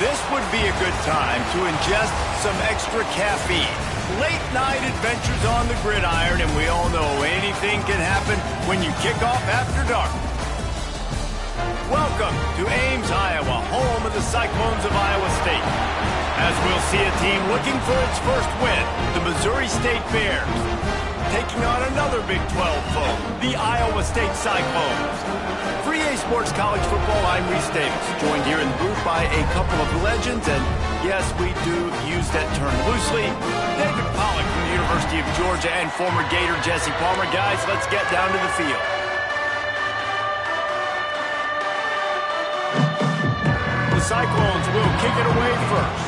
This would be a good time to ingest some extra caffeine. Late night adventures on the gridiron, and we all know anything can happen when you kick off after dark. Welcome to Ames, Iowa, home of the Cyclones of Iowa State. As we'll see a team looking for its first win, the Missouri State Bears, taking on another Big 12 foe, the Iowa State Cyclones. For EA Sports College Football, I'm Reese Davis, joined here in the booth by a couple of legends, and yes, we do use that term loosely. David Pollack from the University of Georgia and former Gator Jesse Palmer. Guys, let's get down to the field. The Cyclones will kick it away first.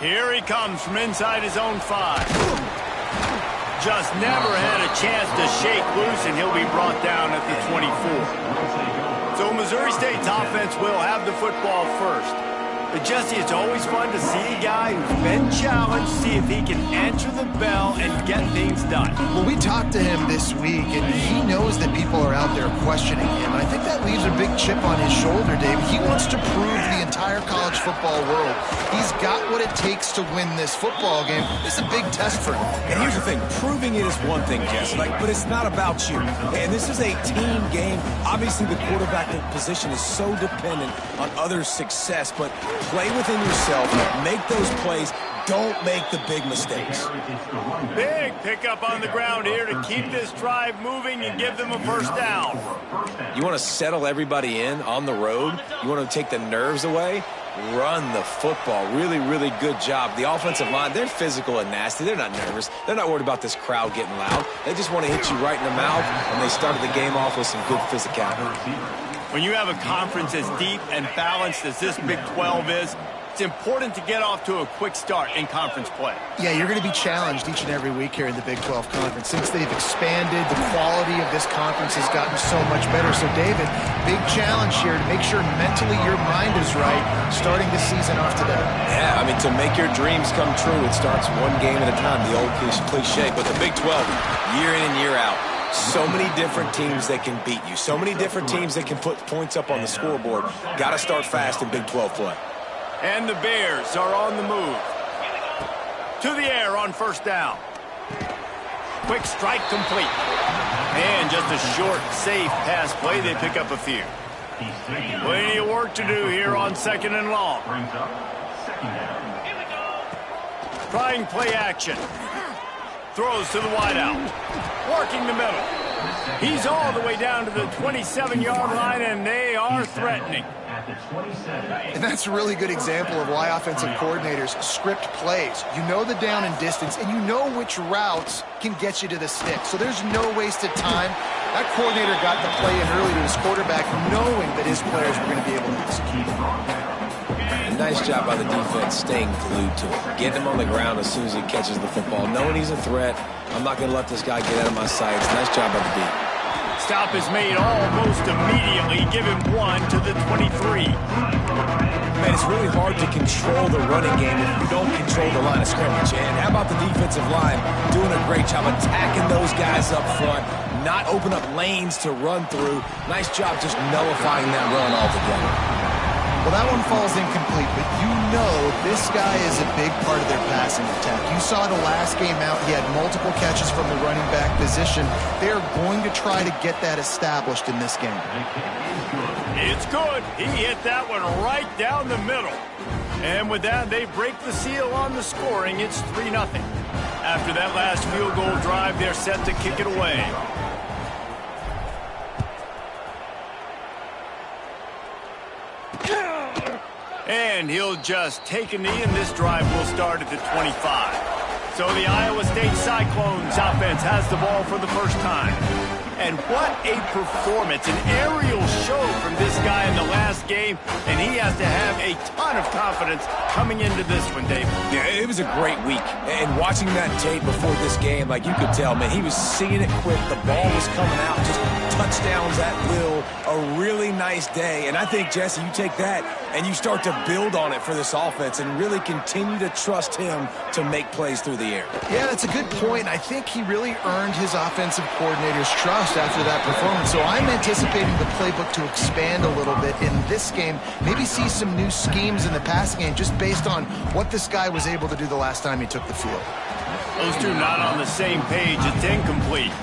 Here he comes from inside his own 5. Just never had a chance to shake loose, and he'll be brought down at the 24. So Missouri State's offense will have the football first. But Jesse, it's always fun to see a guy who's been challenged, see if he can answer the bell and get things done. Well, we talked to him this week, and he knows that people are out there questioning him. And I think that leaves a big chip on his shoulder, Dave. He wants to prove the entire college football world he's got what it takes to win this football game. It's a big test for him. And here's the thing. Proving it is one thing, Jesse, but it's not about you. And this is a team game. Obviously, the quarterback position is so dependent on others' success, but play within yourself, make those plays, don't make the big mistakes. Big pickup on the ground here to keep this drive moving and give them a first down. You want to settle everybody in on the road? You want to take the nerves away? Run the football. Really, really good job. The offensive line, they're physical and nasty. They're not nervous. They're not worried about this crowd getting loud. They just want to hit you right in the mouth, and they started the game off with some good physicality. When you have a conference as deep and balanced as this Big 12 is, it's important to get off to a quick start in conference play. Yeah, you're going to be challenged each and every week here in the Big 12 Conference. Since they've expanded, the quality of this conference has gotten so much better. So, David, big challenge here to make sure mentally your mind is right starting the season off today. Yeah, I mean, to make your dreams come true, it starts one game at a time, the old cliche. But the Big 12, year in and year out, so many different teams that can beat you. So many different teams that can put points up on the scoreboard. Got to start fast in Big 12 play. And the Bears are on the move. To the air on first down. Quick strike complete. And just a short, safe pass play. They pick up a few. Plenty of work to do here on second and long. Trying play action. Throws to the wideout. Working the middle. He's all the way down to the 27-yard line, and they are threatening. And that's a really good example of why offensive coordinators script plays. You know the down and distance, and you know which routes can get you to the stick. So there's no wasted time. That coordinator got the play in early to his quarterback, knowing that his players were going to be able to execute. Nice job by the defense staying glued to him. Getting him on the ground as soon as he catches the football. Knowing he's a threat, I'm not going to let this guy get out of my sights. Nice job by the D. Stop is made almost immediately. Give him 1 to the 23. Man, it's really hard to control the running game if you don't control the line of scrimmage. And how about the defensive line doing a great job attacking those guys up front, not open up lanes to run through. Nice job just nullifying that run altogether. Well, that one falls incomplete, but you know this guy is a big part of their passing attack. You saw the last game out. He had multiple catches from the running back position. They're going to try to get that established in this game. It's good. He hit that one right down the middle. And with that, they break the seal on the scoring. It's 3-0. After that last field goal drive, they're set to kick it away. And he'll just take a knee, and this drive will start at the 25. So the Iowa State Cyclones offense has the ball for the first time. And what a performance, an aerial show from this guy in the last game, and he has to have a ton of confidence coming into this one, Dave. Yeah, it was a great week. And watching that tape before this game, like you could tell, man, he was seeing it quick. The ball was coming out, just touchdowns at will. A really nice day. And I think, Jesse, you take that and you start to build on it for this offense and really continue to trust him to make plays through the air. Yeah, that's a good point. I think he really earned his offensive coordinator's trust. lost after that performance. So I'm anticipating the playbook to expand a little bit in this game. Maybe see some new schemes in the passing game just based on what this guy was able to do the last time he took the field. Those two not on the same page. It's incomplete.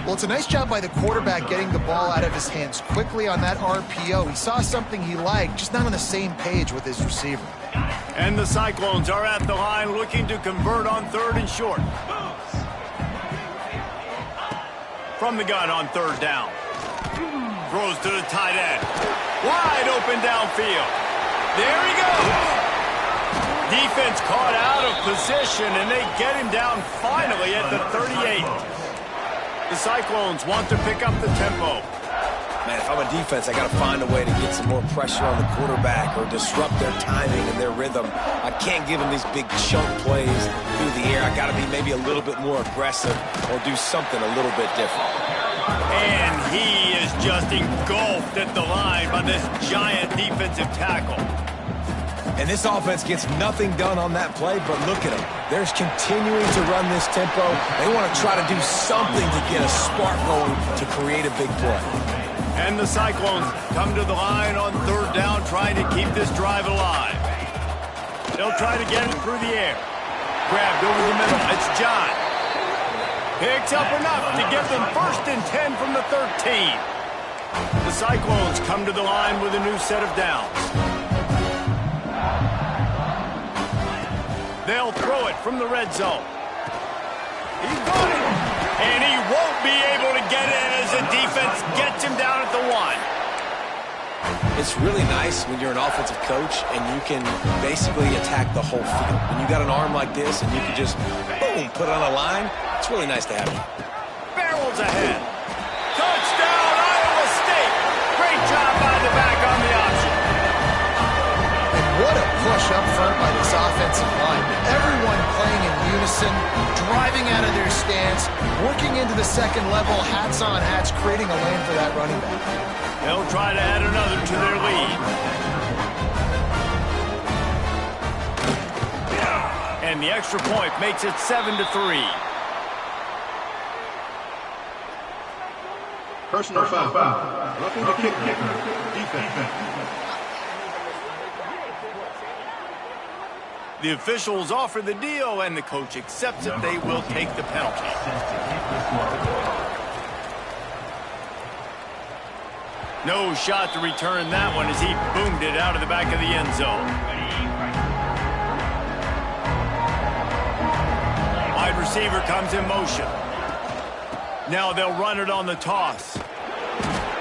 Well, it's a nice job by the quarterback getting the ball out of his hands quickly on that RPO. He saw something he liked, just not on the same page with his receiver. And the Cyclones are at the line looking to convert on 3rd and short. From the gun on 3rd down. Throws to the tight end. Wide open downfield. There he goes. Defense caught out of position, and they get him down finally at the 38. The Cyclones want to pick up the tempo. Man, if I'm a defense, I got to find a way to get some more pressure on the quarterback or disrupt their timing and their rhythm. I can't give them these big chunk plays through the air. I got to be maybe a little bit more aggressive or do something a little bit different. And he is just engulfed at the line by this giant defensive tackle. And this offense gets nothing done on that play, but look at them. They're continuing to run this tempo. They want to try to do something to get a spark going to create a big play. And the Cyclones come to the line on 3rd down, trying to keep this drive alive. They'll try to get it through the air. Grabbed over the middle. It's John. Picks up enough to give them 1st and 10 from the 13. The Cyclones come to the line with a new set of downs. They'll throw it from the red zone. He's got it. And he won't be able to get it as the defense gets him down at the 1. It's really nice when you're an offensive coach and you can basically attack the whole field. When you got an arm like this and you can just, boom, put it on a line, it's really nice to have it. Barrels ahead. Touchdown, Iowa State. Great job by the back on the option. What a push up front by this offensive line. Everyone playing in unison, driving out of their stance, working into the second level, hats on hats, creating a lane for that running back. They'll try to add another to their lead. And the extra point makes it 7-3. Personal foul. Roughing the kicker. Defense. The officials offer the deal, and the coach accepts it. They will take the penalty. No shot to return that one as he boomed it out of the back of the end zone. Wide receiver comes in motion. Now they'll run it on the toss.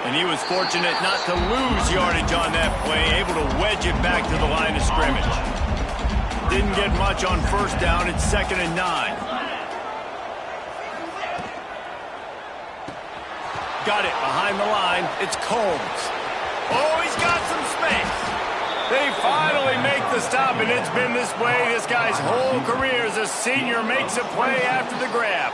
And he was fortunate not to lose yardage on that play, able to wedge it back to the line of scrimmage. Didn't get much on 1st down. It's 2nd and 9. Got it behind the line. It's Combs. Oh, he's got some space. They finally make the stop, and it's been this way this guy's whole career as a senior makes a play after the grab.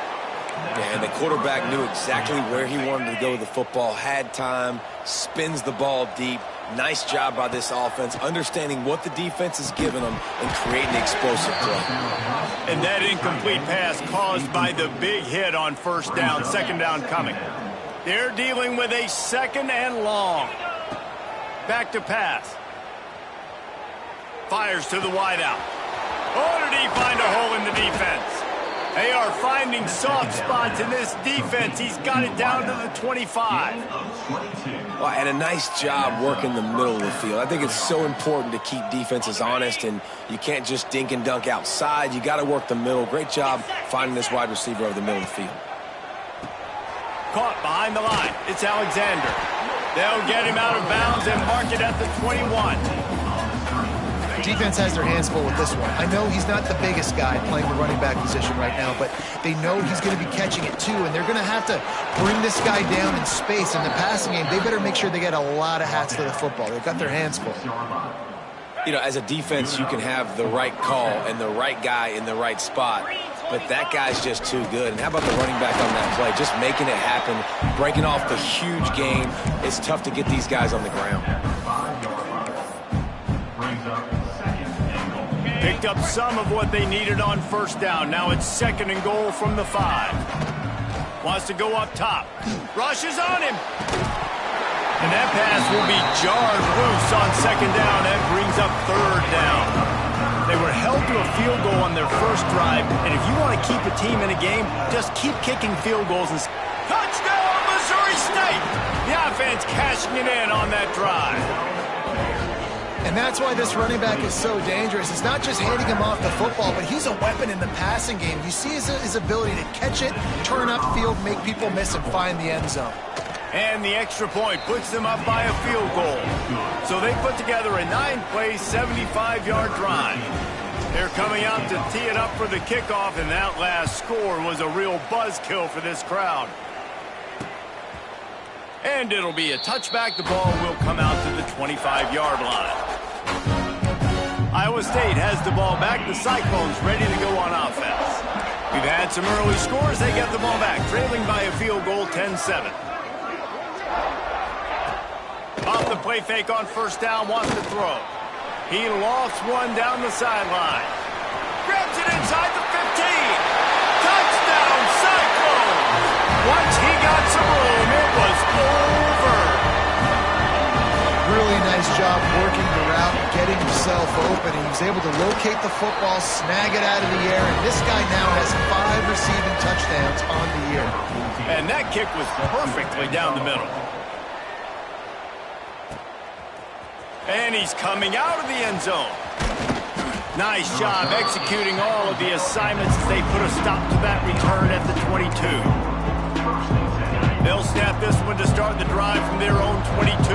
And the quarterback knew exactly where he wanted to go with the football, had time, spins the ball deep. Nice job by this offense, understanding what the defense is giving them and creating the explosive play. And that incomplete pass caused by the big hit on 1st down, 2nd down coming. They're dealing with a 2nd and long. Back to pass. Fires to the wideout. Oh, did he find a hole in the defense? They are finding soft spots in this defense. He's got it down to the 25. Well, and a nice job working the middle of the field. I think it's so important to keep defenses honest, and you can't just dink and dunk outside. You got to work the middle. Great job finding this wide receiver over the middle of the field. Caught behind the line. It's Alexander. They'll get him out of bounds and mark it at the 21. Defense has their hands full with this one. I know he's not the biggest guy playing the running back position right now, but they know he's going to be catching it too, and they're going to have to bring this guy down in space. In the passing game, they better make sure they get a lot of hats to the football. They've got their hands full. You know, as a defense, you can have the right call and the right guy in the right spot, but that guy's just too good. And how about the running back on that play? Just making it happen, breaking off the huge game. It's tough to get these guys on the ground. Picked up some of what they needed on 1st down. Now it's 2nd and goal from the 5. Wants to go up top. Rushes on him. And that pass will be jarred loose on second down. That brings up third down. They were held to a field goal on their first drive, and if you want to keep a team in a game, just keep kicking field goals. And touchdown, Missouri State! The offense cashing it in on that drive. And that's why this running back is so dangerous. It's not just handing him off the football, but he's a weapon in the passing game. You see his ability to catch it, turn upfield, make people miss, and find the end zone. And the extra point puts them up by a field goal. So they put together a 9-play, 75-yard drive. They're coming out to tee it up for the kickoff, and that last score was a real buzzkill for this crowd. And it'll be a touchback. The ball will come out to the 25-yard line. Iowa State has the ball back. The Cyclones ready to go on offense. We've had some early scores. They get the ball back, trailing by a field goal, 10-7. Off the play fake on first down, wants to throw. He lofts one down the sideline. Grabs it inside the 15. Touchdown, Cyclones! Once he got some room, it was over. Really nice job working the route, getting himself open. He was able to locate the football, snag it out of the air, and this guy now has 5 receiving touchdowns on the year. And that kick was perfectly down the middle. And he's coming out of the end zone. Nice job executing all of the assignments as they put a stop to that return at the 22. They'll snap this one to start the drive from their own 22.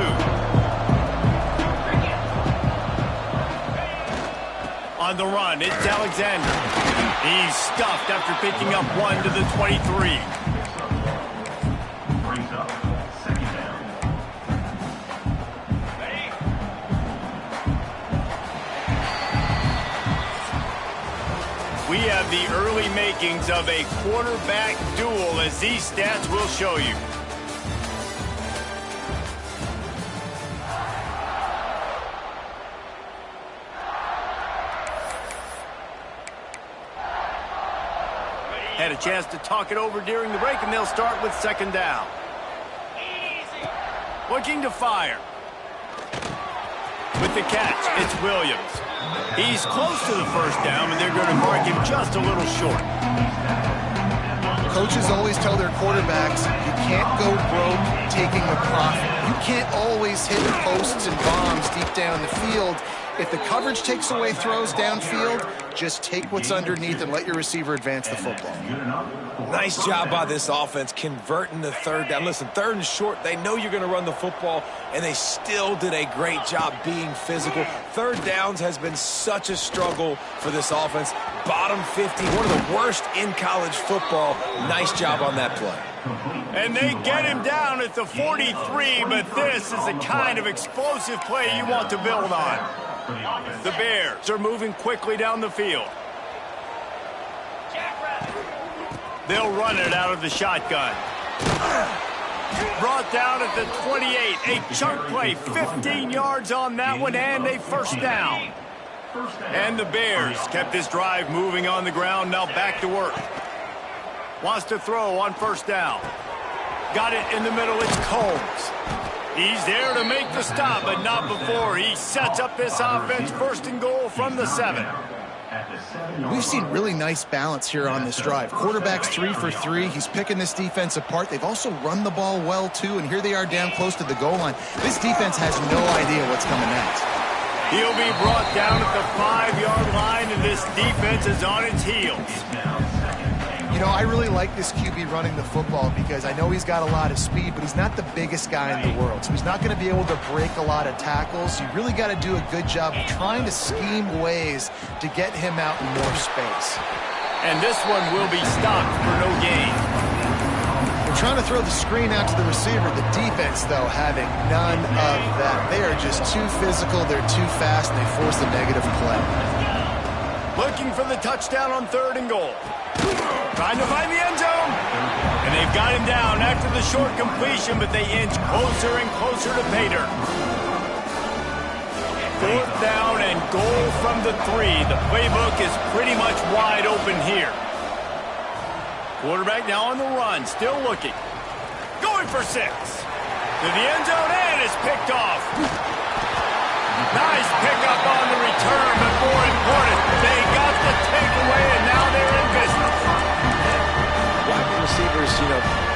On the run, it's Alexander. He's stuffed after picking up one to the 23. We have the early makings of a quarterback duel, as these stats will show you. Had a chance to talk it over during the break, and they'll start with second down. Looking to fire. With the catch, it's Williams. He's close to the first down, and they're going to mark him just a little short. Coaches always tell their quarterbacks, you can't go broke taking the profit. You can't always hit posts and bombs deep down the field. If the coverage takes away throws downfield, just take what's underneath and let your receiver advance the football. Nice job by this offense converting the third down. Listen, third and short, they know you're going to run the football, and they still did a great job being physical. Third downs has been such a struggle for this offense. Bottom 50, one of the worst in college football. Nice job on that play. And they get him down at the 43, but this is the kind of explosive play you want to build on. The Bears are moving quickly down the field. They'll run it out of the shotgun. Brought down at the 28. A chunk play, 15 yards on that one, and a first down. And the Bears kept this drive moving on the ground, now back to work. Wants to throw on first down. Got it in the middle, it's Combs. He's there to make the stop, but not before. He sets up this offense, first and goal from the 7. We've seen really nice balance here on this drive. Quarterback's 3 for 3. He's picking this defense apart. They've also run the ball well, too, and here they are down close to the goal line. This defense has no idea what's coming next. He'll be brought down at the 5-yard line, and this defense is on its heels. You know, I really like this QB running the football because I know he's got a lot of speed, but he's not the biggest guy in the world. So he's not going to be able to break a lot of tackles. You really got to do a good job of trying to scheme ways to get him out in more space. And this one will be stopped for no gain. They're trying to throw the screen out to the receiver. The defense, though, having none of that. They are just too physical, they're too fast, and they force a negative play. Looking for the touchdown on third and goal. Trying to find the end zone. And they've got him down after the short completion, but they inch closer and closer to pay dirt. Fourth down and goal from the 3. The playbook is pretty much wide open here. Quarterback now on the run, still looking. Going for 6. To the end zone, and it's picked off. Nice pickup on the return, but more important, they got the takeaway, and now they're in business. Wide receivers,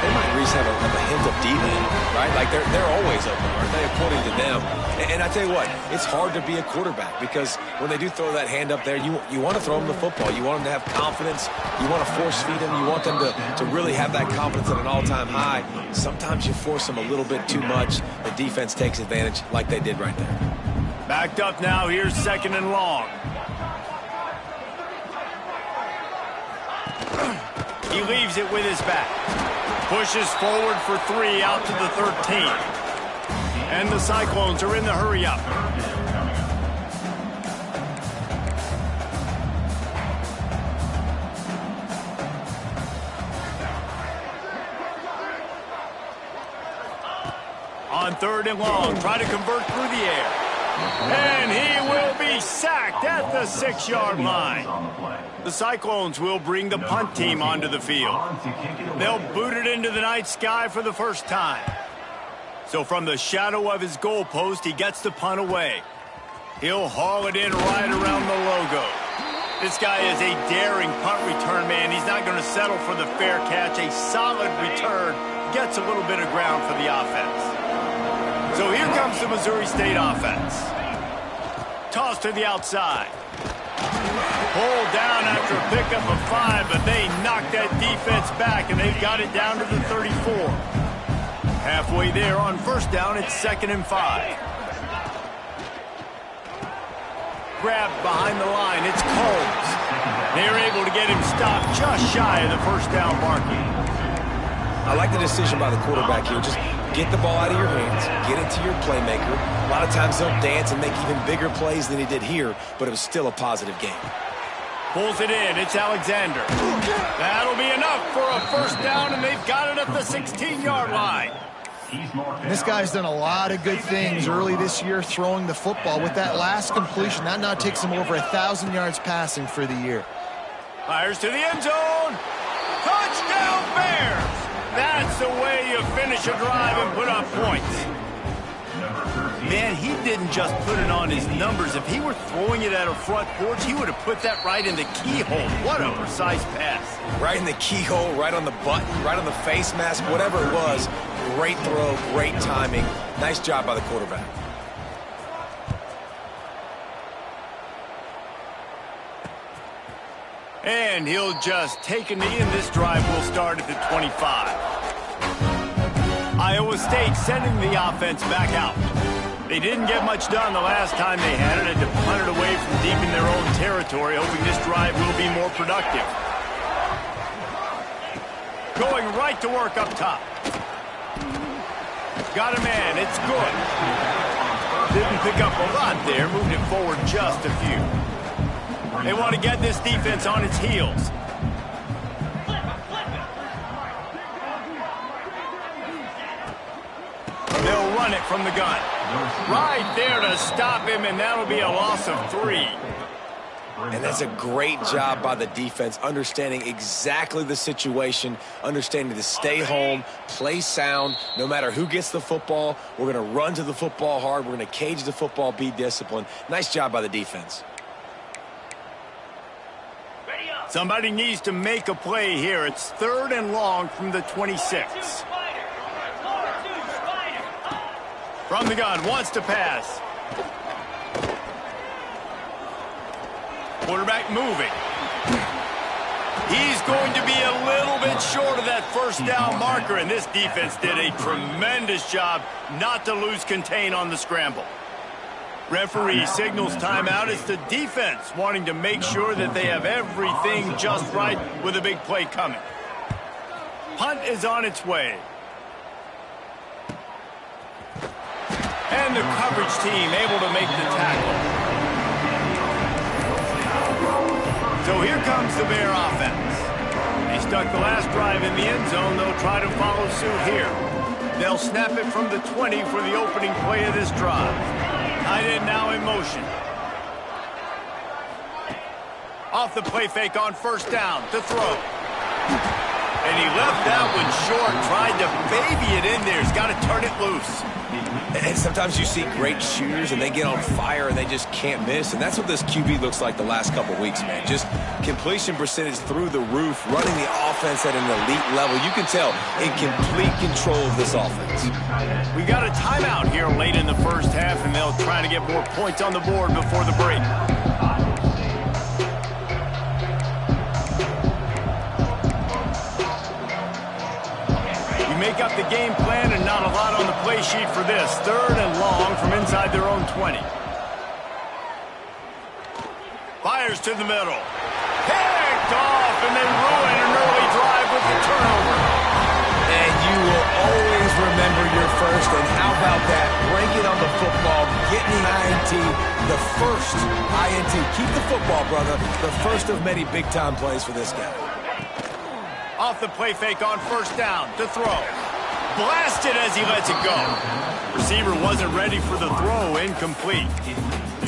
they might at least have a hint of D-man, right? Like, they're always open, aren't they, according to them? And I tell you what, it's hard to be a quarterback because when they do throw that hand up there, you want to throw them the football. You want them to have confidence. You want to force feed them. You want them to really have that confidence at an all-time high. Sometimes you force them a little bit too much. The defense takes advantage like they did right there. Backed up now. Here's 2nd and long. He leaves it with his back. Pushes forward for 3 out to the 13. And the Cyclones are in the hurry-up. On 3rd and long, try to convert through the air. And he will be sacked at the 6-yard line. The Cyclones will bring the punt team onto the field. They'll boot it into the night sky for the first time. So from the shadow of his goalpost, he gets the punt away. He'll haul it in right around the logo. This guy is a daring punt return man. He's not going to settle for the fair catch. A solid return gets a little bit of ground for the offense. So here comes the Missouri State offense. Toss to the outside. Pulled down after a pickup of 5, but they knocked that defense back, and they've got it down to the 34. Halfway there on 1st down, it's 2nd and 5. Grabbed behind the line, it's Coles. They're able to get him stopped just shy of the 1st down marker. I like the decision by the quarterback here. Just get the ball out of your hands, get it to your playmaker. A lot of times he'll dance and make even bigger plays than he did here, but it was still a positive game. Pulls it in, it's Alexander. That'll be enough for a 1st down, and they've got it at the 16-yard line. This guy's done a lot of good things early this year throwing the football. With that last completion, that now takes him over 1,000 yards passing for the year. Fires to the end zone. Touchdown Bears! That's the way you finish a drive and put up points. Man, he didn't just put it on his numbers. If he were throwing it at a front porch, he would have put that right in the keyhole. What a precise pass. Right in the keyhole, right on the button, right on the face mask, whatever it was. Great throw, great timing. Nice job by the quarterback. And he'll just take a knee, and this drive will start at the 25. Iowa State sending the offense back out. They didn't get much done the last time they had it, and to punt it away from deep in their own territory, hoping this drive will be more productive. Going right to work up top. Got a man, it's good. Didn't pick up a lot there, moved it forward just a few. They want to get this defense on its heels. They'll run it from the gun. Right there to stop him, and that'll be a loss of 3. And that's a great job by the defense, understanding exactly the situation, understanding to stay home, play sound, no matter who gets the football. We're going to run to the football hard. We're going to cage the football, be disciplined. Nice job by the defense. Somebody needs to make a play here. It's 3rd and long from the 26. From the gun, wants to pass. Quarterback moving. He's going to be a little bit short of that 1st down marker, and this defense did a tremendous job not to lose contain on the scramble. Referee signals timeout. It's the defense wanting to make sure that they have everything just right with a big play coming. Punt is on its way. And the coverage team able to make the tackle. So here comes the Bear offense. They stuck the last drive in the end zone. They'll try to follow suit here. They'll snap it from the 20 for the opening play of this drive. Tight end now in motion. Off the play fake on 1st down to throw. And he left that one short, tried to baby it in there. He's got to turn it loose. And sometimes you see great shooters, and they get on fire, and they just can't miss. And that's what this QB looks like the last couple weeks, man. Just completion percentage through the roof, running the offense at an elite level. You can tell in complete control of this offense. We got a timeout here late in the first half, and they'll try to get more points on the board before the break. Make up the game plan and not a lot on the play sheet for this. 3rd and long from inside their own 20. Fires to the middle. Picked off, and they ruin an early drive with the turnover. And you will always remember your first, and how about that? Breaking on the football, getting the INT, the first INT. Keep the football, brother. The first of many big-time plays for this guy. Off the play fake on 1st down to throw. Blasted as he lets it go. Receiver wasn't ready for the throw, incomplete.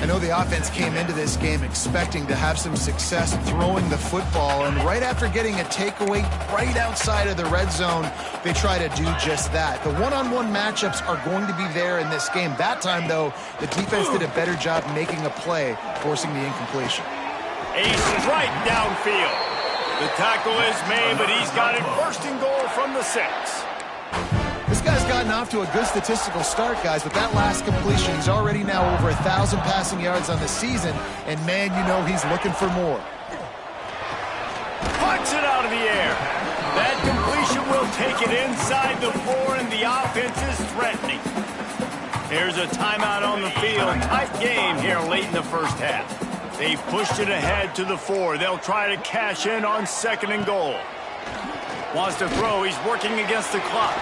I know the offense came into this game expecting to have some success throwing the football, and right after getting a takeaway right outside of the red zone, they try to do just that. The one-on-one matchups are going to be there in this game. That time, though, the defense did a better job making a play, forcing the incompletion. A strike downfield. The tackle is made, but he's got it 1st and goal from the 6. This guy's gotten off to a good statistical start, guys. With that last completion, he's already now over 1,000 passing yards on the season, and man, you know he's looking for more. Punch it out of the air. That completion will take it inside the 4, and the offense is threatening. Here's a timeout on the field. Tight game here late in the first half. They've pushed it ahead to the 4. They'll try to cash in on 2nd and goal. Wants to throw. He's working against the clock.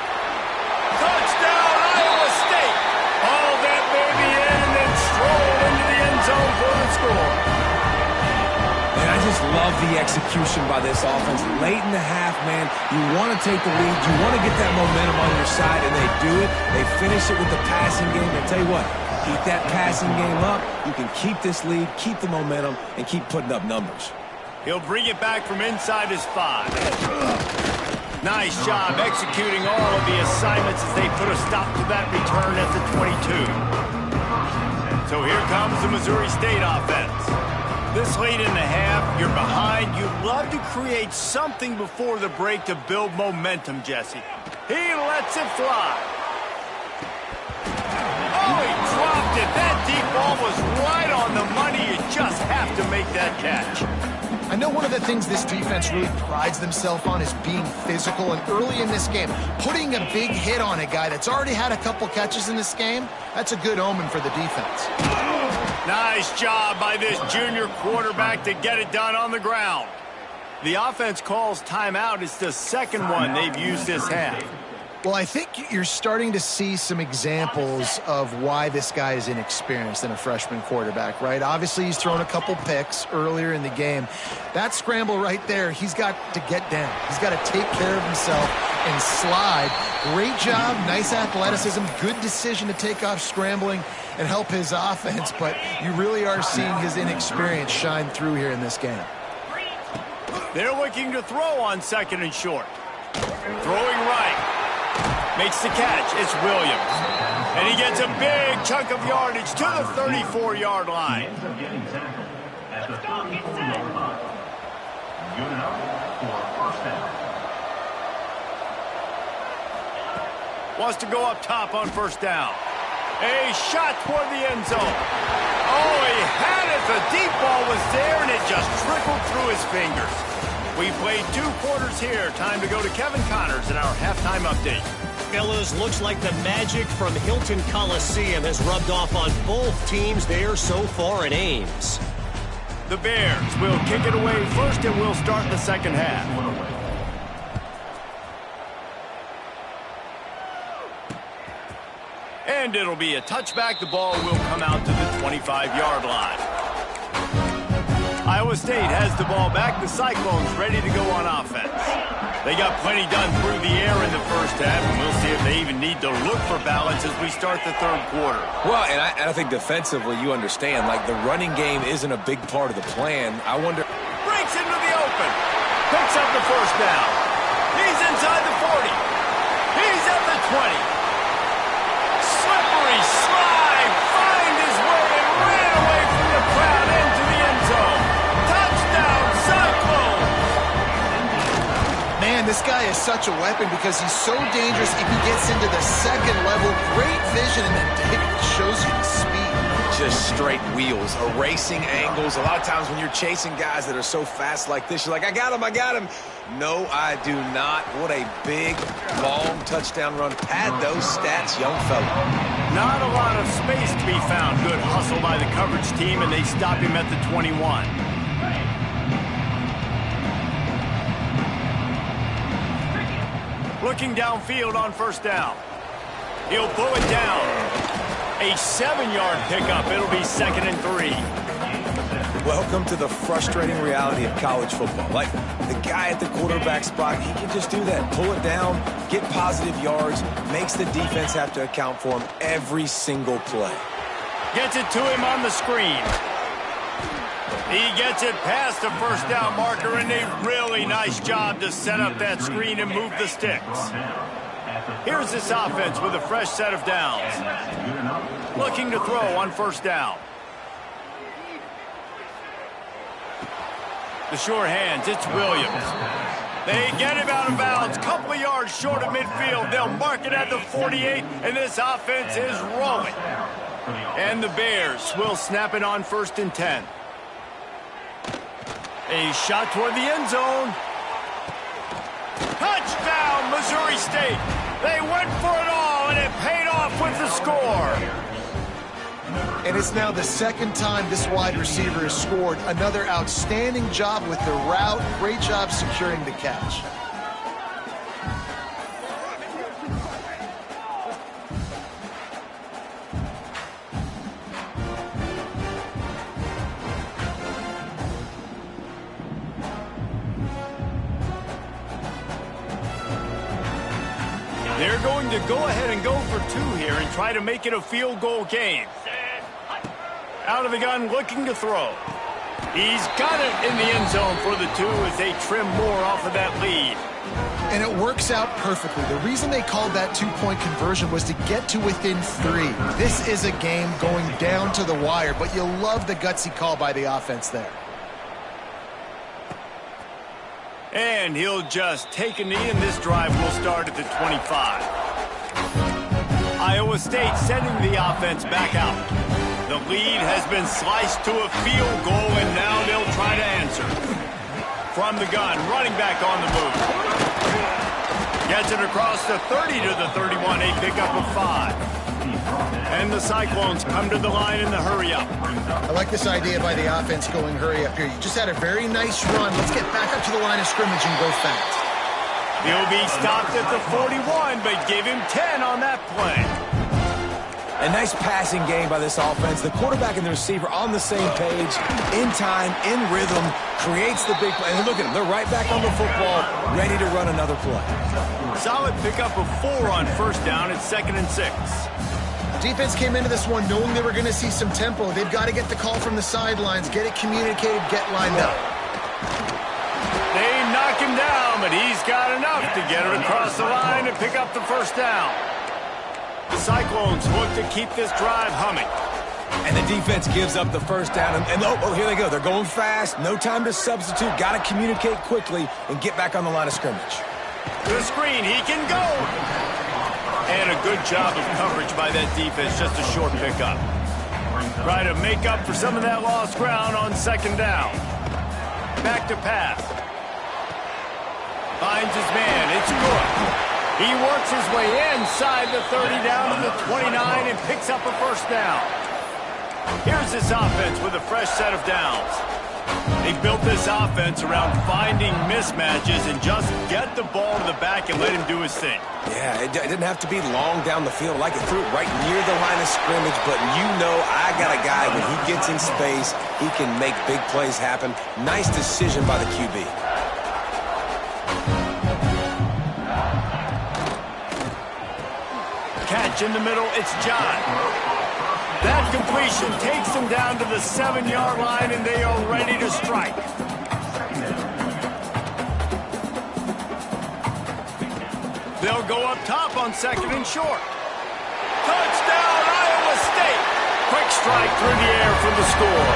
Touchdown, Iowa State! Haul that baby in and then stroll into the end zone for the score. And I just love the execution by this offense. Late in the half, man, you want to take the lead. You want to get that momentum on your side, and they do it. They finish it with the passing game. And tell you what, keep that passing game up. You can keep this lead, keep the momentum, and keep putting up numbers. He'll bring it back from inside his 5. Nice job executing all of the assignments as they put a stop to that return at the 22. So here comes the Missouri State offense. This late in the half, you're behind. You'd love to create something before the break to build momentum, Jesse. He lets it fly. Oh, he dropped it. That deep ball was right on the money. You just have to make that catch. I know one of the things this defense really prides themselves on is being physical, and early in this game, putting a big hit on a guy that's already had a couple catches in this game, that's a good omen for the defense. Nice job by this junior quarterback to get it done on the ground. The offense calls timeout. It's the 2nd one they've used this half. Well, I think you're starting to see some examples of why this guy is inexperienced in a freshman quarterback, right? Obviously, he's thrown a couple picks earlier in the game. That scramble right there, he's got to get down. He's got to take care of himself and slide. Great job, nice athleticism, good decision to take off scrambling and help his offense, but you really are seeing his inexperience shine through here in this game. They're looking to throw on 2nd and short. Throwing right. Makes the catch. It's Williams. And he gets a big chunk of yardage to the 34-yard line. Wants to go up top on 1st down. A shot toward the end zone. Oh, he had it. The deep ball was there, and it just trickled through his fingers. We played 2 quarters here. Time to go to Kevin Connors in our halftime update. Fellas, looks like the magic from Hilton Coliseum has rubbed off on both teams there so far at Ames. The Bears will kick it away first, and we'll start the 2nd half. And it'll be a touchback. The ball will come out to the 25-yard line. Iowa State has the ball back. The Cyclones ready to go on offense. They got plenty done through the air in the first half, and we'll see if they even need to look for balance as we start the 3rd quarter. Well, and I think defensively, you understand, like the running game isn't a big part of the plan. I wonder. Breaks into the open. Picks up the 1st down. He's inside the 40. He's at the 20. Slippery slide. Find his way and ran away from the crowd into the end zone. Touchdown, Cyclone. Man, this guy is such a weapon because he's so dangerous if he gets into the second level. Great vision, and then David shows you the speed. Just straight wheels, erasing angles. A lot of times when you're chasing guys that are so fast like this, you're like, I got him, I got him. No, I do not. What a big, long touchdown run. Pad those stats, young fella. Not a lot of space to be found. Good hustle by the coverage team, and they stop him at the 21. Looking downfield on first down. He'll pull it down. A 7-yard pickup. It'll be 2nd and 3. Welcome to the frustrating reality of college football. Like, the guy at the quarterback spot, he can just do that. Pull it down, get positive yards, makes the defense have to account for him every single play. Gets it to him on the screen. He gets it past the first down marker, and a really nice job to set up that screen and move the sticks. Here's this offense with a fresh set of downs. Looking to throw on first down. The sure hands, it's Williams. They get him out of bounds, couple of yards short of midfield. They'll mark it at the 48, and this offense is rolling. And the Bears will snap it on 1st and 10. A shot toward the end zone. Touchdown, Missouri State. They went for it all, and it paid off with the score. And it's now the 2nd time this wide receiver has scored. Another outstanding job with the route. Great job securing the catch. They're going to go ahead and go for 2 here and try to make it a field goal game. Out of the gun, looking to throw. He's got it in the end zone for the 2 as they trim more off of that lead. And it works out perfectly. The reason they called that 2-point conversion was to get to within 3. This is a game going down to the wire, but you'll love the gutsy call by the offense there. And he'll just take a knee, and this drive will start at the 25. Iowa State sending the offense back out. The lead has been sliced to a field goal, and now they'll try to answer. From the gun, running back on the move. Gets it across the 30 to the 31, a pickup of 5. And the Cyclones come to the line in the hurry-up. I like this idea by the offense going hurry-up here. You just had a very nice run. Let's get back up to the line of scrimmage and go fast. He'll be stopped at the 41, but give him 10 on that play. A nice passing game by this offense. The quarterback and the receiver on the same page, in time, in rhythm, creates the big play. And look at them. They're right back on the football, ready to run another play. Solid pickup of 4 on first down. It's 2nd and 6. Defense came into this one knowing they were going to see some tempo. They've got to get the call from the sidelines, get it communicated, get lined up. They knock him down, but he's got enough to get it across the line and pick up the first down. The Cyclones look to keep this drive humming. And the defense gives up the first down. And oh, here they go. They're going fast. No time to substitute. Got to communicate quickly and get back on the line of scrimmage. To the screen. He can go. And a good job of coverage by that defense. Just a short pickup. Try to make up for some of that lost ground on 2nd down. Back to pass. Finds his man. It's good. He works his way inside the 30 down to the 29 and picks up a first down. Here's this offense with a fresh set of downs. They built this offense around finding mismatches and just get the ball to the back and let him do his thing. Yeah, it didn't have to be long down the field. Like it threw it right near the line of scrimmage, but you know I got a guy when he gets in space, he can make big plays happen. Nice decision by the QB. Catch in the middle, it's John. That completion takes them down to the 7-yard line, and they are ready to strike. They'll go up top on 2nd and short. Touchdown, Iowa State. Quick strike through the air for the score.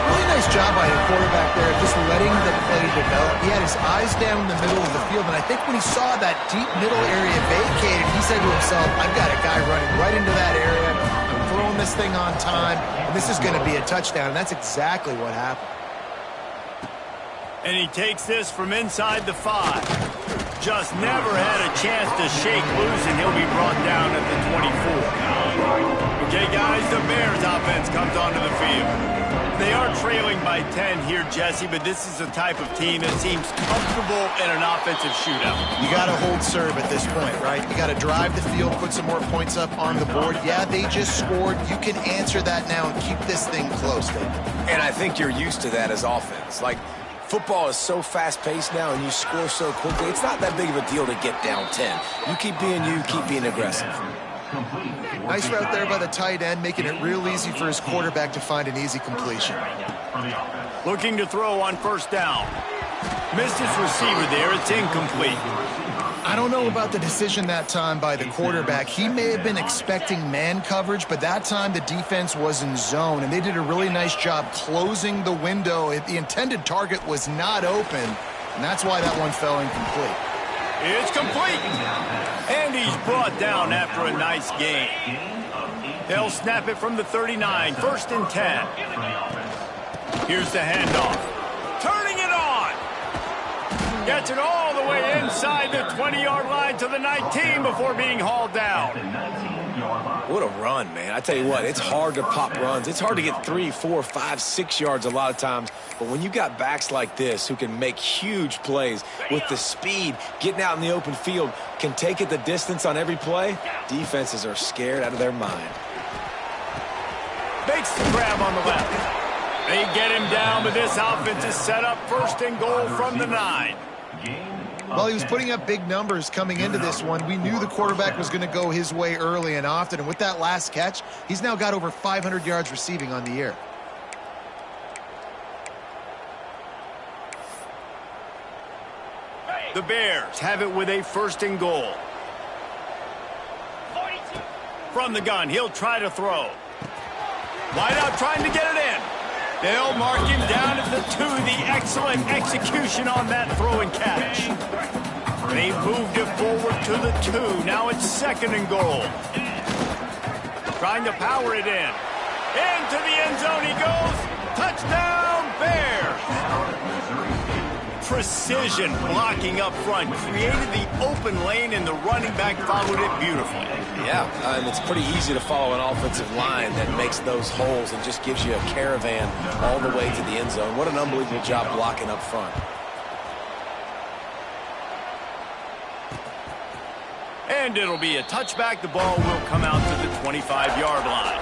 Really nice job by the quarterback there, just letting the play develop. He had his eyes down the middle of the field, and I think when he saw that deep middle area vacated, he said to himself, I've got a guy running right into that area. I'm throwing this thing on time, and this is going to be a touchdown, and that's exactly what happened. And he takes this from inside the 5. Just never had a chance to shake loose, and he'll be brought down at the 24. Okay, guys, the Bears offense comes onto the field. They are trailing by 10 here, Jesse, but this is the type of team that seems comfortable in an offensive shootout. You got to hold serve at this point, right? You got to drive the field, put some more points up on the board. Yeah, they just scored. You can answer that now and keep this thing close, baby. And I think you're used to that as offense. Like, football is so fast-paced now, and you score so quickly. It's not that big of a deal to get down 10. You keep being you, keep being aggressive. Nice route there by the tight end, making it real easy for his quarterback to find an easy completion. Looking to throw on 1st down. Missed his receiver there. It's incomplete. I don't know about the decision that time by the quarterback. He may have been expecting man coverage, but that time the defense was in zone, and they did a really nice job closing the window. The intended target was not open, and that's why that one fell incomplete. It's complete. And he's brought down after a nice gain. They'll snap it from the 39, 1st and 10. Here's the handoff. Turning it on. Gets it all the way inside the 20-yard line to the 19 before being hauled down. What a run, man. I tell you what, it's hard to pop runs. It's hard to get 3, 4, 5, 6 yards a lot of times. But when you got backs like this who can make huge plays with the speed, getting out in the open field, can take it the distance on every play, defenses are scared out of their mind. Makes the grab on the left. They get him down, but this offense is set up 1st and goal from the 9. Well, he was putting up big numbers coming into this one. We knew the quarterback was going to go his way early and often, and with that last catch, he's now got over 500 yards receiving on the year. The Bears have it with a 1st and goal. From the gun, he'll try to throw. Wide out trying to get it in. They'll mark him down at the 2. The excellent execution on that throw and catch. They moved it forward to the 2. Now it's 2nd and goal. Trying to power it in. Into the end zone he goes. Touchdown, Bears. Precision blocking up front. Created the open lane, and the running back followed it beautifully. Yeah, and it's pretty easy to follow an offensive line that makes those holes and just gives you a caravan all the way to the end zone. What an unbelievable job blocking up front. And it'll be a touchback. The ball will come out to the 25-yard line.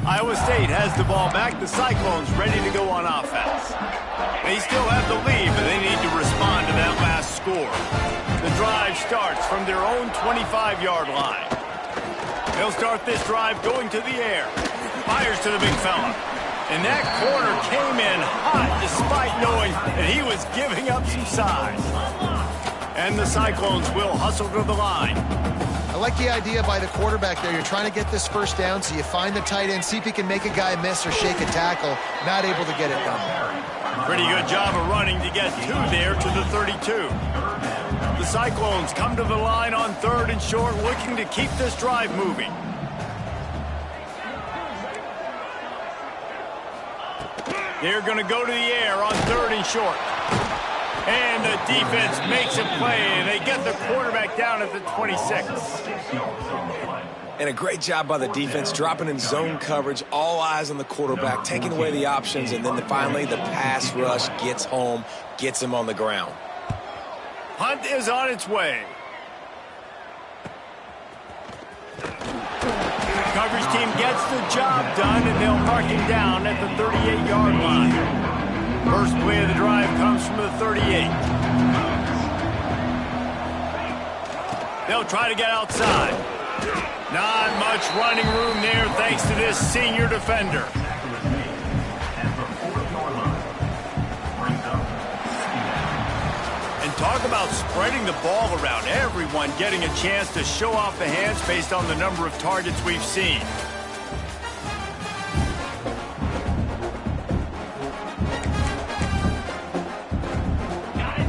Iowa State has the ball back. The Cyclones ready to go on offense. They still have the lead, but they need to respond to that last score. The drive starts from their own 25-yard line. They'll start this drive going to the air. Fires to the big fella. And that corner came in hot despite knowing that he was giving up some size. And the Cyclones will hustle to the line. I like the idea by the quarterback there. You're trying to get this 1st down, so you find the tight end, see if he can make a guy miss or shake a tackle. Not able to get it done. Pretty good job of running to get 2 there to the 32. The Cyclones come to the line on 3rd and short, looking to keep this drive moving. They're going to go to the air on 3rd and short. And the defense makes a play, and they get the quarterback down at the 26. And a great job by the defense, dropping in zone coverage, all eyes on the quarterback, taking away the options, and then finally the pass rush gets home, gets him on the ground. Hunt is on its way. Coverage team gets the job done, and they'll mark him down at the 38-yard line. First play of the drive comes from the 38. They'll try to get outside. Not much running room there thanks to this senior defender. And Talk about spreading the ball around. Everyone getting a chance to show off the hands based on the number of targets we've seen.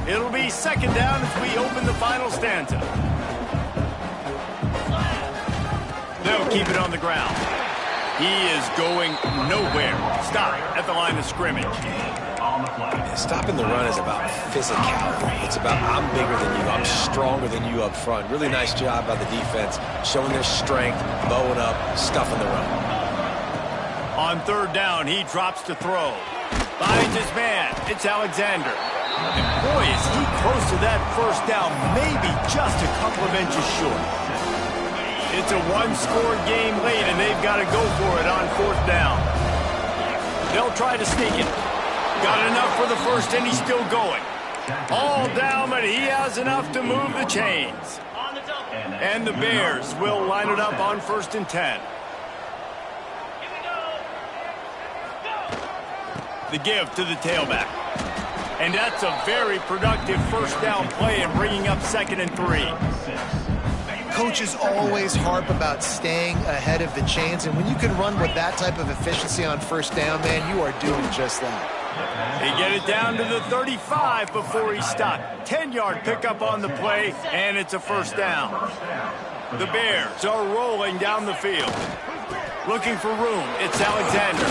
It'll be second down as we open the final stanza. They'll keep it on the ground. He is going nowhere. Stop at the line of scrimmage. Yeah, stopping the run is about physicality. It's about I'm bigger than you. I'm stronger than you up front. Really nice job by the defense, showing their strength, bowing up, stuffing the run. On third down, he drops to throw. Finds his man. It's Alexander. And boy, is he close to that first down, maybe just a couple of inches short. It's a one-score game late, and they've got to go for it on fourth down. They'll try to sneak it. Got enough for the first, and he's still going. All down, but he has enough to move the chains. And the Bears will line it up on 1st and 10. The give to the tailback. And that's a very productive first down play and bringing up 2nd and 3. Coaches always harp about staying ahead of the chains, and when you can run with that type of efficiency on first down, man, you are doing just that. They get it down to the 35 before he's stopped. 10-yard pickup on the play, and it's a first down. The Bears are rolling down the field. Looking for room, it's Alexander.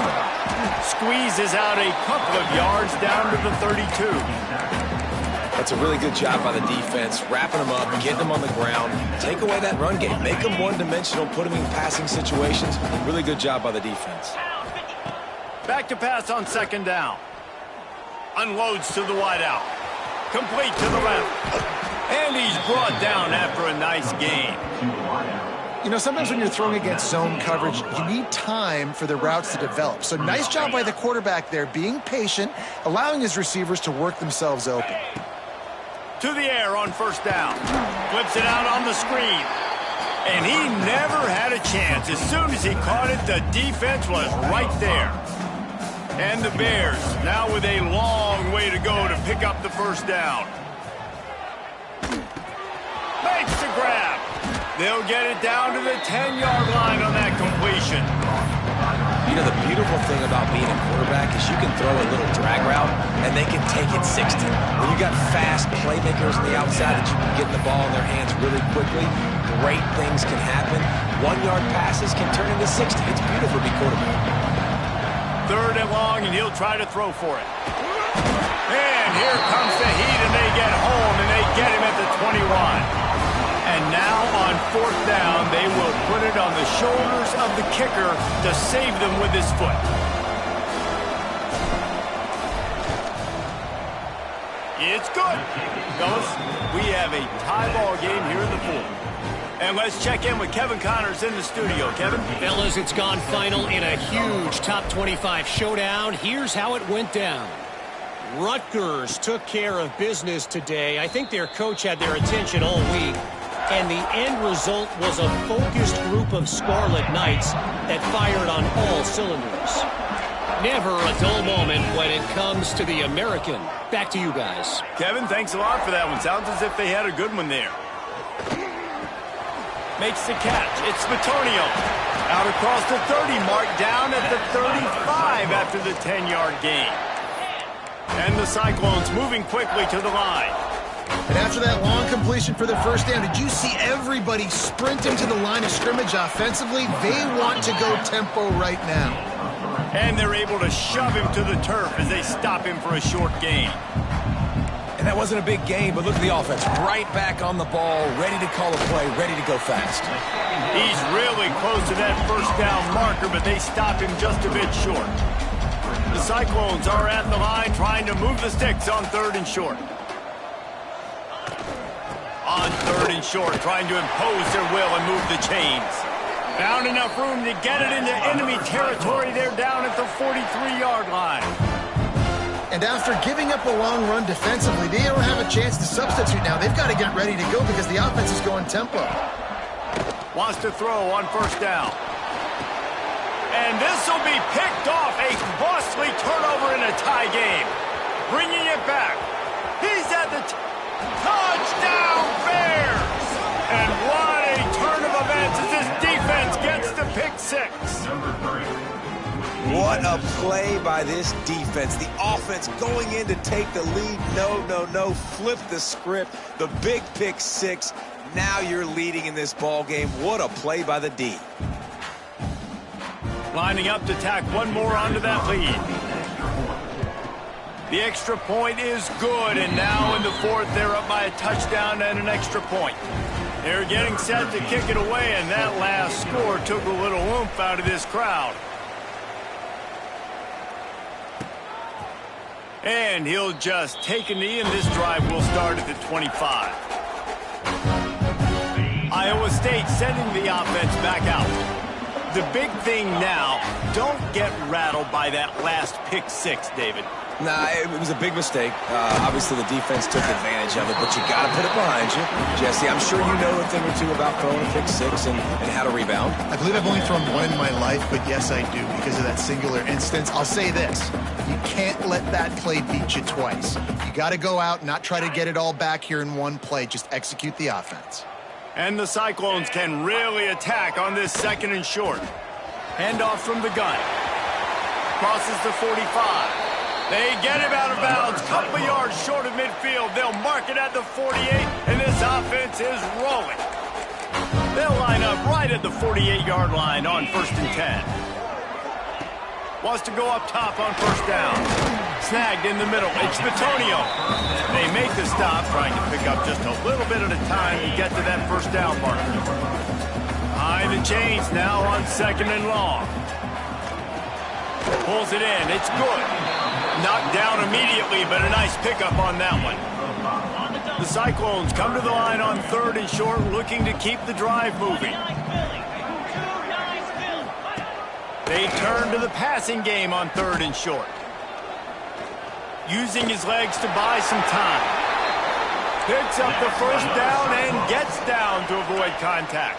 Squeezes out a couple of yards down to the 32. That's a really good job by the defense, wrapping them up, getting them on the ground. Take away that run game. Make them one-dimensional, put them in passing situations. Really good job by the defense. Back to pass on 2nd down. Unloads to the wideout. Complete to the left. And he's brought down after a nice gain. You know, sometimes when you're throwing against zone coverage, you need time for the routes to develop. So nice job by the quarterback there, being patient, allowing his receivers to work themselves open. To the air on 1st down. Flips it out on the screen. And he never had a chance. As soon as he caught it, the defense was right there. And the Bears now with a long way to go to pick up the first down. Makes the grab. They'll get it down to the 10-yard line on that completion. You know, the beautiful thing about being a quarterback is you can throw a little drag route, and they can take it 60. When you got fast playmakers on the outside that you can get the ball in their hands really quickly, great things can happen. 1-yard passes can turn into 60. It's beautiful to be quarterback. 3rd and long, and he'll try to throw for it. And here comes the heat, and they get home, and they get him at the 21. And now on 4th down, they will put it on the shoulders of the kicker to save them with his foot. It's good. Fellas, we have a tie ball game here in the 4th. And let's check in with Kevin Connors in the studio. Kevin? Fellas, it's gone final in a huge top 25 showdown. Here's how it went down. Rutgers took care of business today. I think their coach had their attention all week. And the end result was a focused group of Scarlet Knights that fired on all cylinders. Never a dull moment when it comes to the American. Back to you guys. Kevin, thanks a lot for that one. Sounds as if they had a good one there. Makes the catch. It's Bitonio. Out across the 30 mark, down at the 35 after the 10-yard gain. And the Cyclones moving quickly to the line. And after that long completion for the first down, did you see everybody sprinting to the line of scrimmage offensively? They want to go tempo right now. And they're able to shove him to the turf as they stop him for a short gain. And that wasn't a big game, but look at the offense. Right back on the ball, ready to call a play, ready to go fast. He's really close to that first down marker, but they stop him just a bit short. The Cyclones are at the line trying to move the sticks on 3rd and short. On 3rd and short, trying to impose their will and move the chains. Found enough room to get it into enemy territory. They're down at the 43-yard line. And after giving up a long run defensively, they don't have a chance to substitute now. They've got to get ready to go because the offense is going tempo. Wants to throw on 1st down. And this will be picked off. A costly turnover in a tie game. Bringing it back. He's at the 6. What a play by this defense. The offense going in to take the lead. No. Flip the script. The big pick 6. Now you're leading in this ball game. What a play by the D. Lining up to tack one more onto that lead. The extra point is good, and now in the 4th, they're up by a touchdown and an extra point. They're getting set to kick it away, and that last score took a little oomph out of this crowd. And he'll just take a knee, and this drive will start at the 25. Iowa State sending the offense back out. The big thing now, don't get rattled by that last pick 6, David. Nah, it was a big mistake. Obviously, the defense took advantage of it, but you got to put it behind you. Jesse, I'm sure you know a thing or two about throwing a pick 6 and how to rebound. I believe I've only thrown one in my life, but yes, I do because of that singular instance. I'll say this. You can't let that play beat you twice. You got to go out, not try to get it all back here in one play. Just execute the offense. And the Cyclones can really attack on this 2nd and short. Handoff from the gun. Crosses the 45. They get him out of bounds. Couple of yards short of midfield. They'll mark it at the 48, and this offense is rolling. They'll line up right at the 48-yard line on 1st and 10. Wants to go up top on 1st down. Snagged in the middle. It's Bitonio. They make the stop, trying to pick up just a little bit at a time to get to that 1st down marker. Behind the chains now on 2nd and long. Pulls it in. It's good. Knocked down immediately, but a nice pickup on that one. The Cyclones come to the line on 3rd and short, looking to keep the drive moving. They turn to the passing game on 3rd and short. Using his legs to buy some time. Picks up the 1st down and gets down to avoid contact.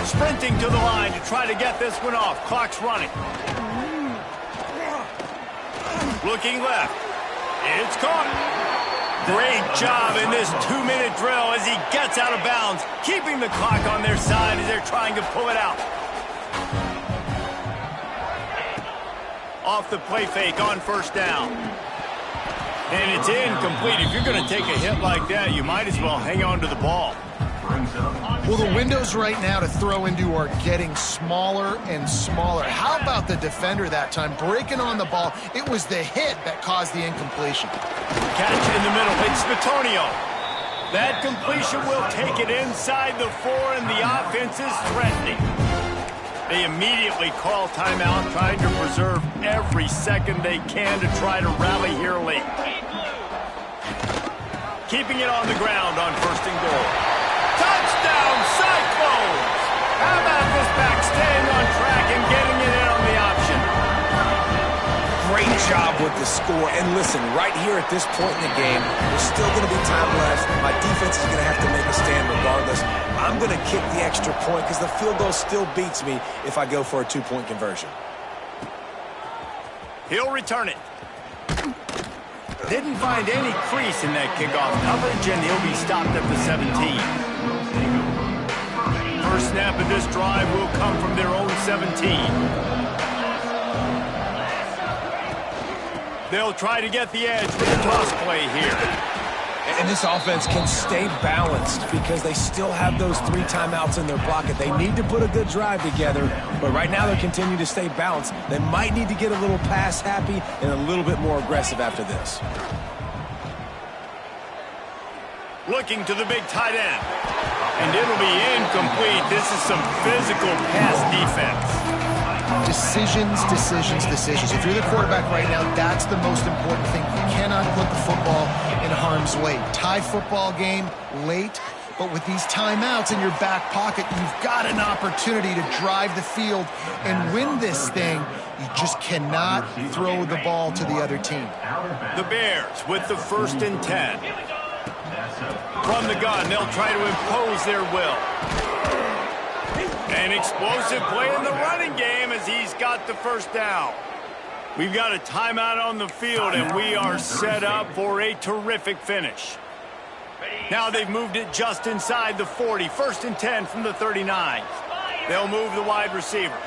Sprinting to the line to try to get this one off. Clock's running. Looking left. It's caught. Great job in this 2-minute drill as he gets out of bounds, keeping the clock on their side as they're trying to pull it out. Off the play fake on 1st down. And it's incomplete. If you're going to take a hit like that, you might as well hang on to the ball. Well, the windows right now to throw into are getting smaller and smaller. How about the defender that time breaking on the ball? It was the hit that caused the incompletion. Catch in the middle. It's Bitonio. That completion will take it inside the 4, and the offense is threatening. They immediately call timeout, trying to preserve every second they can to try to rally here late. Keeping it on the ground on 1st and goal. Touchdown, Cyclones! How about this back staying on track and getting it in on the option? Great job with the score. And listen, right here at this point in the game, there's still going to be time left. My defense is going to have to make a stand regardless. I'm going to kick the extra point because the field goal still beats me if I go for a 2-point conversion. He'll return it. Didn't find any crease in that kickoff coverage, and he'll be stopped at the 17. First snap of this drive will come from their own 17. They'll try to get the edge with the toss play here. And this offense can stay balanced because they still have those 3 timeouts in their pocket. They need to put a good drive together, but right now they're continuing to stay balanced. They might need to get a little pass happy and a little bit more aggressive after this. Looking to the big tight end. And it'll be incomplete. This is some physical pass defense. Decisions, decisions, decisions. If you're the quarterback right now, that's the most important thing. You cannot put the football in harm's way. Tie football game late, but with these timeouts in your back pocket, you've got an opportunity to drive the field and win this thing. You just cannot throw the ball to the other team. The Bears with the 1st and 10. From the gun, they'll try to impose their will. An explosive play in the running game as he's got the 1st down. We've got a timeout on the field, and we are set up for a terrific finish. Now they've moved it just inside the 40. 1st and 10 from the 39. They'll move the wide receiver.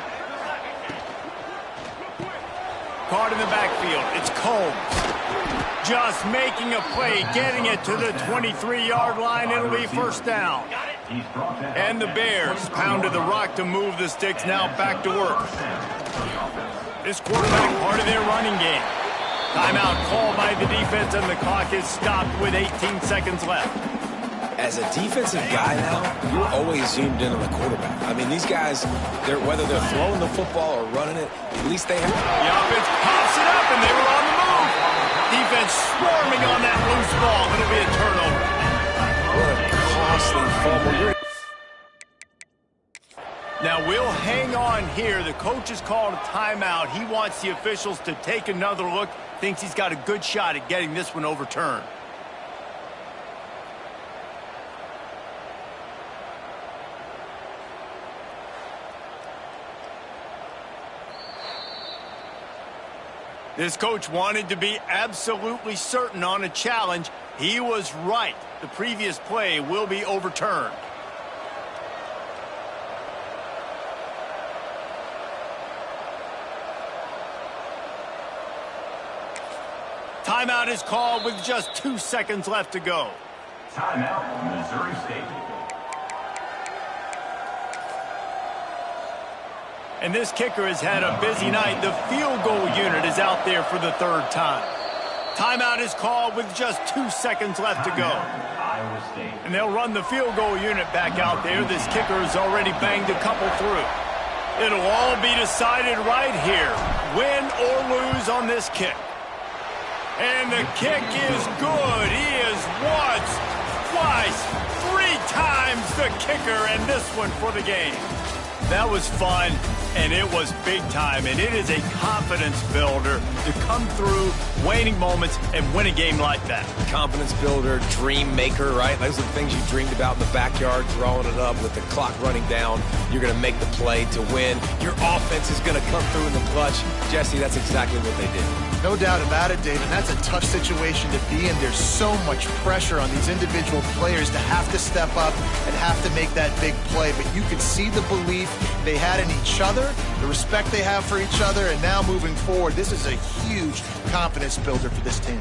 caught in the backfield. It's Combs. Just making a play, getting it to the 23-yard line. It'll be first down. And the Bears pounded the rock to move the sticks. Now back to work. This quarterback part of their running game. Timeout called by the defense, and the clock is stopped with 18 seconds left. As a defensive guy now, you're always zoomed in on the quarterback. I mean, these guys, whether they're throwing the football or running it, at least they have. The offense pops it up, and they were on the move. Defense swarming on that loose ball. It'll be a turnover. What a costly fumble. Now we'll hang on here. The coach has called a timeout. He wants the officials to take another look. Thinks he's got a good shot at getting this one overturned. This coach wanted to be absolutely certain on a challenge. He was right. The previous play will be overturned. Timeout is called with just 2 seconds left to go. Timeout, Missouri State. And this kicker has had a busy night. The field goal unit is out there for the third time. Timeout is called with just 2 seconds left to go. And they'll run the field goal unit back out there. This kicker has already banged a couple through. It'll all be decided right here. Win or lose on this kick. And the kick is good. He is once, twice, 3 times the kicker, and this one for the game. That was fun, and it was big time, and it is a confidence builder to come through waning moments and win a game like that. Confidence builder, dream maker, right? Those are the things you dreamed about in the backyard, throwing it up with the clock running down. You're going to make the play to win. Your offense is going to come through in the clutch. Jesse, that's exactly what they did. No doubt about it, David. That's a tough situation to be in. There's so much pressure on these individual players to have to step up and have to make that big play. But you could see the belief they had in each other, the respect they have for each other, and now moving forward, this is a huge confidence builder for this team.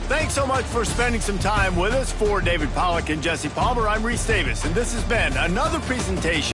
Thanks so much for spending some time with us. For David Pollack and Jesse Palmer, I'm Reese Davis, and this has been another presentation